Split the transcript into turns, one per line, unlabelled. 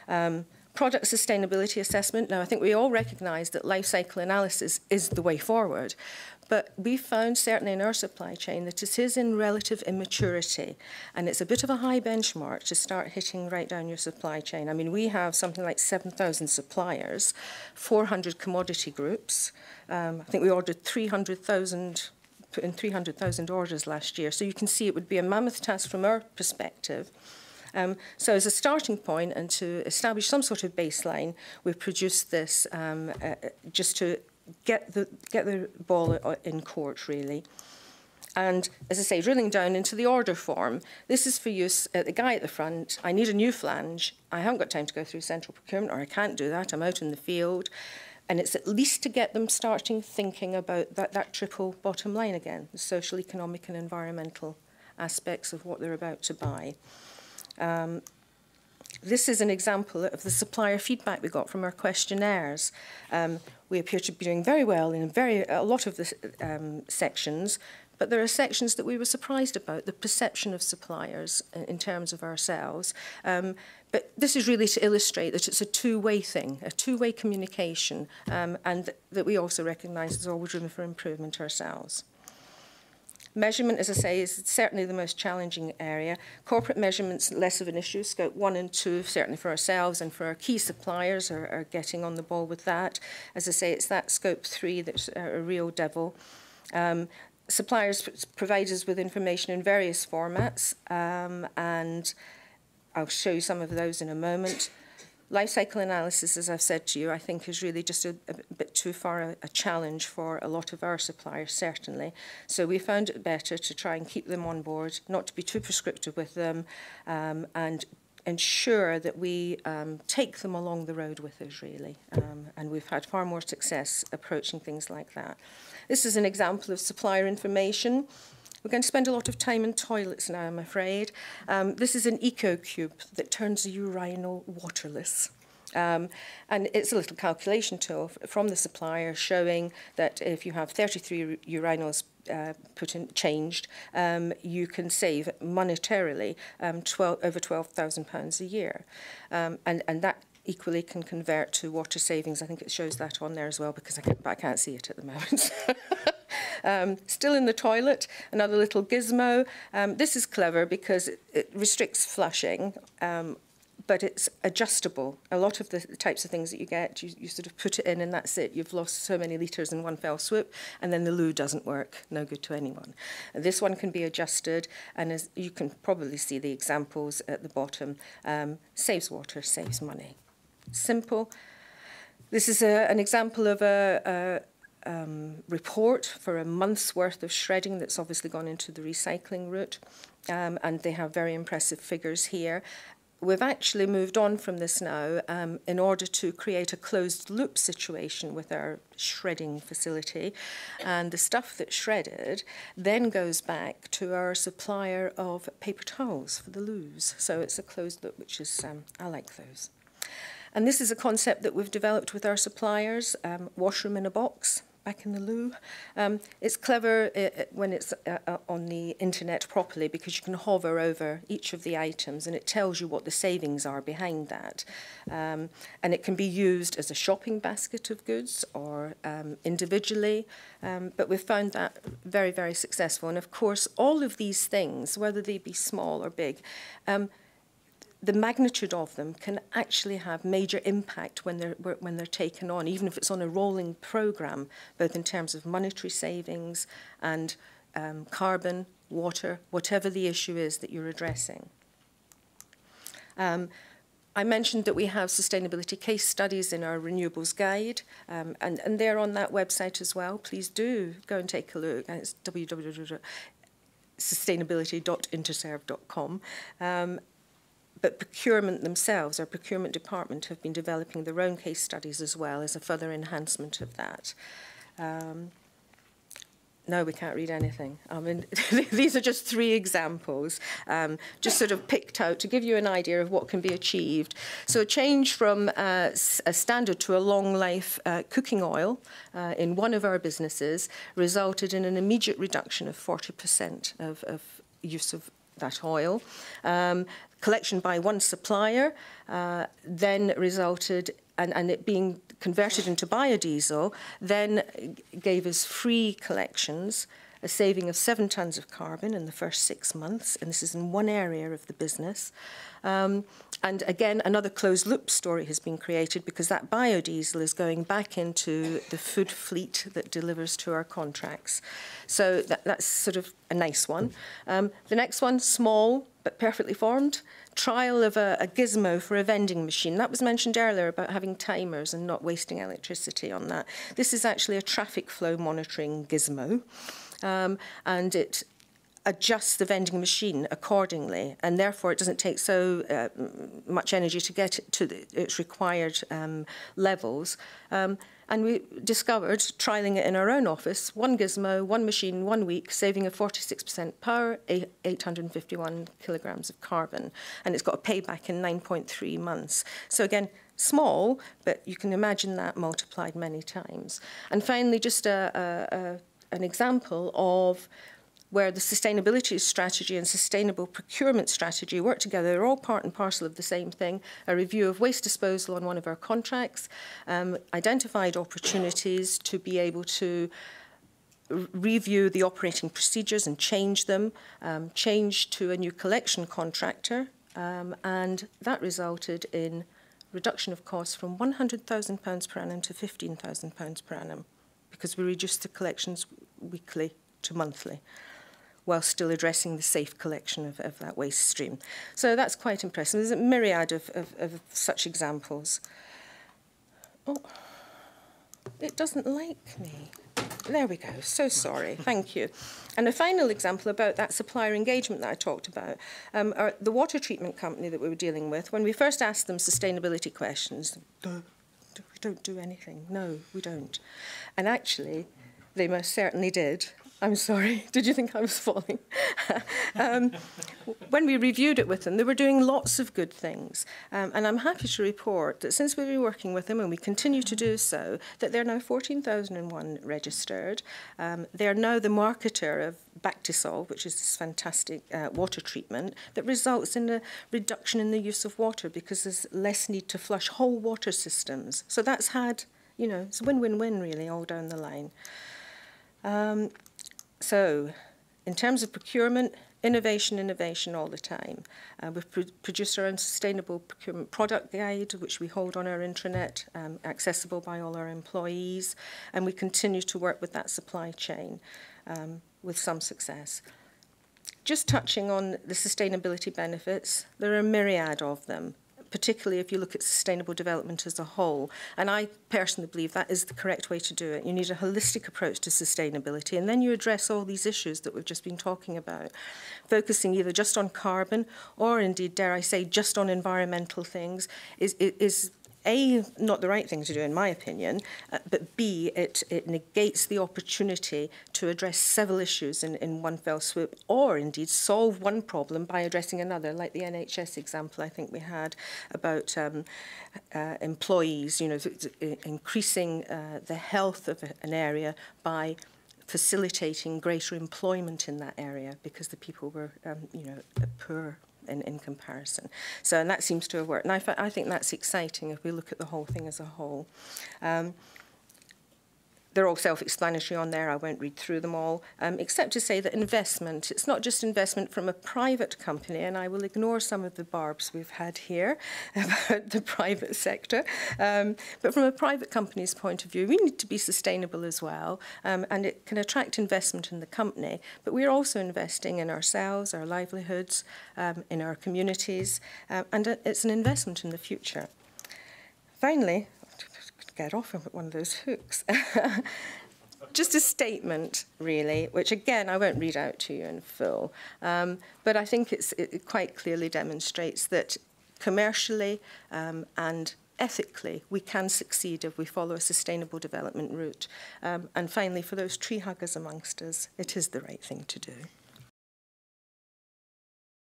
Product sustainability assessment. Now, I think we all recognise that life cycle analysis is the way forward, but we found, certainly in our supply chain, that it is in relative immaturity, and it's a bit of a high benchmark to start hitting right down your supply chain. I mean, we have something like 7,000 suppliers, 400 commodity groups. I think we ordered 300,000, put in 300,000 orders last year, so you can see it would be a mammoth task from our perspective. So as a starting point and to establish some sort of baseline, we've produced this just to get the ball in court, really. And as I say, drilling down into the order form, this is for use at the guy at the front. I need a new flange. I haven't got time to go through central procurement, or I can't do that. I'm out in the field. And it's at least to get them starting thinking about that triple bottom line again, the social, economic and environmental aspects of what they're about to buy. This is an example of the supplier feedback we got from our questionnaires. We appear to be doing very well in a lot of the sections, but there are sections that we were surprised about, the perception of suppliers in terms of ourselves. But this is really to illustrate that it's a two-way thing, a two-way communication, and that we also recognise there's always room for improvement ourselves. Measurement, as I say, is certainly the most challenging area. Corporate measurements, less of an issue. Scope 1 and 2, certainly for ourselves and for our key suppliers, are getting on the ball with that. As I say, it's that Scope 3 that's a real devil. Suppliers provide us with information in various formats, and I'll show you some of those in a moment. Life cycle analysis, as I've said to you, I think is really just a bit too far a challenge for a lot of our suppliers, certainly. So we found it better to try and keep them on board, not to be too prescriptive with them, and ensure that we take them along the road with us, really. And we've had far more success approaching things like that. This is an example of supplier information. We're going to spend a lot of time in toilets now, I'm afraid. This is an eco-cube that turns a urinal waterless. And it's a little calculation tool from the supplier showing that if you have 33 urinals changed, you can save monetarily over £12,000 a year. And that equally can convert to water savings. I think it shows that on there as well, because I can't see it at the moment. Still in the toilet, another little gizmo. This is clever because it restricts flushing, but it's adjustable. A lot of the types of things that you get, you sort of put it in and that's it. You've lost so many litres in one fell swoop, and then the loo doesn't work. No good to anyone. And this one can be adjusted, and as you can probably see the examples at the bottom, saves water, saves money. Simple. This is an example of a report for a month's worth of shredding that's obviously gone into the recycling route, and they have very impressive figures here. We've actually moved on from this now in order to create a closed loop situation with our shredding facility, and the stuff that's shredded then goes back to our supplier of paper towels for the loos. So it's a closed loop, which is, I like those. And this is a concept that we've developed with our suppliers, washroom in a box. Back in the loo. It's clever when it's on the internet properly, because you can hover over each of the items and it tells you what the savings are behind that. And it can be used as a shopping basket of goods or individually, but we've found that very, very successful. And of course, all of these things, whether they be small or big, the magnitude of them can actually have major impact when they're taken on, even if it's on a rolling programme, both in terms of monetary savings and carbon, water, whatever the issue is that you're addressing. I mentioned that we have sustainability case studies in our renewables guide, and they're on that website as well. Please do go and take a look. It's www.sustainability.interserve.com. But procurement themselves, our procurement department, have been developing their own case studies as well as a further enhancement of that. No, we can't read anything. I mean, these are just 3 examples, just sort of picked out to give you an idea of what can be achieved. So a change from a standard to a long life cooking oil in one of our businesses resulted in an immediate reduction of 40% of use of that oil. Collection by one supplier then resulted, and it being converted into biodiesel, then gave us free collections, a saving of 7 tonnes of carbon in the first 6 months, and this is in one area of the business. And again, another closed-loop story has been created because that biodiesel is going back into the food fleet that delivers to our contracts. So that's sort of a nice one. The next one, small but perfectly formed, trial of a gizmo for a vending machine. That was mentioned earlier about having timers and not wasting electricity on that. This is actually a traffic flow monitoring gizmo, and it adjusts the vending machine accordingly, and therefore it doesn't take so much energy to get it to its required levels. And we discovered, trialling it in our own office, one gizmo, one machine, 1 week, saving of 46% power, 851 kilograms of carbon. And it's got a payback in 9.3 months. So again, small, but you can imagine that multiplied many times. And finally, just an example of where the sustainability strategy and sustainable procurement strategy work together. They're all part and parcel of the same thing. A review of waste disposal on one of our contracts, identified opportunities to be able to review the operating procedures and change them, change to a new collection contractor, and that resulted in reduction of costs from £100,000 per annum to £15,000 per annum, because we reduced the collections weekly to monthly, while still addressing the safe collection of that waste stream. So that's quite impressive. There's a myriad of such examples. Oh, it doesn't like me. There we go. So sorry. Thank you. And a final example about that supplier engagement that I talked about. The water treatment company that we were dealing with, when we first asked them sustainability questions, we don't do anything. No, we don't. And actually, they most certainly did. I'm sorry, did you think I was falling? When we reviewed it with them, they were doing lots of good things. And I'm happy to report that since we've been working with them, and we continue to do so, that they're now 14,001 registered. They're now the marketer of Bactisol, which is this fantastic water treatment that results in a reduction in the use of water because there's less need to flush whole water systems. So that's had, you know, it's a win-win-win really all down the line. So, in terms of procurement, innovation all the time. We've produced our own sustainable procurement product guide, which we hold on our intranet, accessible by all our employees, and we continue to work with that supply chain with some success. Just touching on the sustainability benefits, there are a myriad of them, particularly if you look at sustainable development as a whole. And I personally believe that is the correct way to do it. You need a holistic approach to sustainability, and then you address all these issues that we've just been talking about, focusing either just on carbon or indeed, dare I say, just on environmental things is A, not the right thing to do, in my opinion, but B, it negates the opportunity to address several issues in one fell swoop, or indeed solve one problem by addressing another, like the NHS example I think we had about employees, you know, increasing the health of an area by facilitating greater employment in that area because the people were, you know, poor in comparison. So, and that seems to have worked. And I think that's exciting if we look at the whole thing as a whole. They're all self-explanatory on there. I won't read through them all, except to say that investment, it's not just investment from a private company, and I will ignore some of the barbs we've had here about the private sector, but from a private company's point of view, we need to be sustainable as well, and it can attract investment in the company, but we're also investing in ourselves, our livelihoods, in our communities, and it's an investment in the future. Finally, get off of one of those hooks. Just a statement, really, which, again, I won't read out to you in full, but I think it quite clearly demonstrates that commercially and ethically we can succeed if we follow a sustainable development route. And finally, for those tree huggers amongst us, it is the right thing to do.